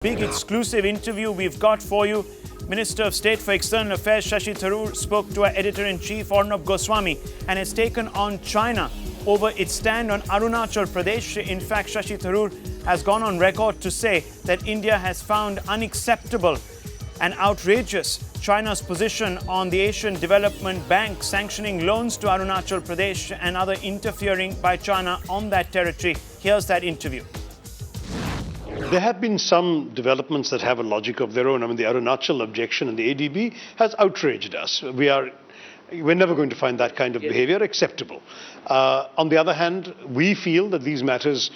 Big exclusive interview we've got for you. Minister of State for External Affairs Shashi Tharoor spoke to our editor-in-chief Arnab Goswami and has taken on China over its stand on Arunachal Pradesh. In fact, Shashi Tharoor has gone on record to say that India has found unacceptable and outrageous China's position on the Asian Development Bank sanctioning loans to Arunachal Pradesh and other interfering by China on that territory. Here's that interview. There have been some developments that have a logic of their own. I mean, the Arunachal objection and the ADB has outraged us. We're never going to find that kind of behavior acceptable. On the other hand, we feel that these matters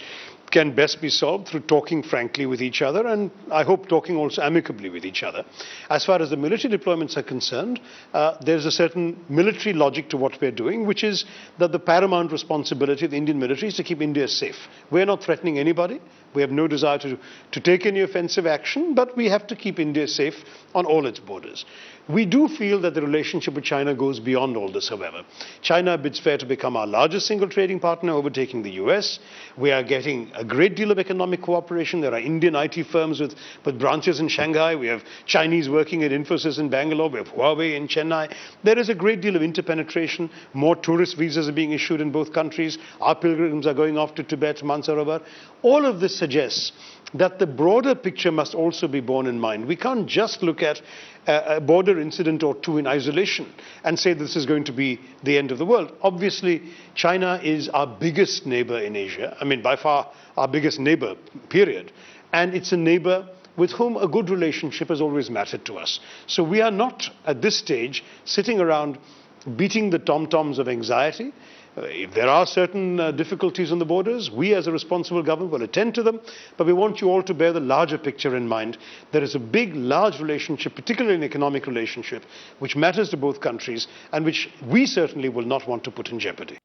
can best be solved through talking frankly with each other, and I hope talking also amicably with each other. As far as the military deployments are concerned, there's a certain military logic to what we're doing, which is that the paramount responsibility of the Indian military is to keep India safe. We're not threatening anybody. We have no desire to take any offensive action, but we have to keep India safe on all its borders. We do feel that the relationship with China goes beyond all this, however. China bids fair to become our largest single trading partner, overtaking the US. We are getting a great deal of economic cooperation. There are Indian IT firms with branches in Shanghai. We have Chinese working at Infosys in Bangalore. We have Huawei in Chennai. There is a great deal of interpenetration. More tourist visas are being issued in both countries. Our pilgrims are going off to Tibet, Mansarovar. All of this suggests that the broader picture must also be borne in mind. We can't just look at a border incident or two in isolation and say this is going to be the end of the world. Obviously, China is our biggest neighbor in Asia. I mean, by far our biggest neighbor, period. And it's a neighbor with whom a good relationship has always mattered to us. So we are not, at this stage, sitting around beating the tom-toms of anxiety. If there are certain difficulties on the borders, we as a responsible government will attend to them, but we want you all to bear the larger picture in mind. There is a big, large relationship, particularly an economic relationship, which matters to both countries and which we certainly will not want to put in jeopardy.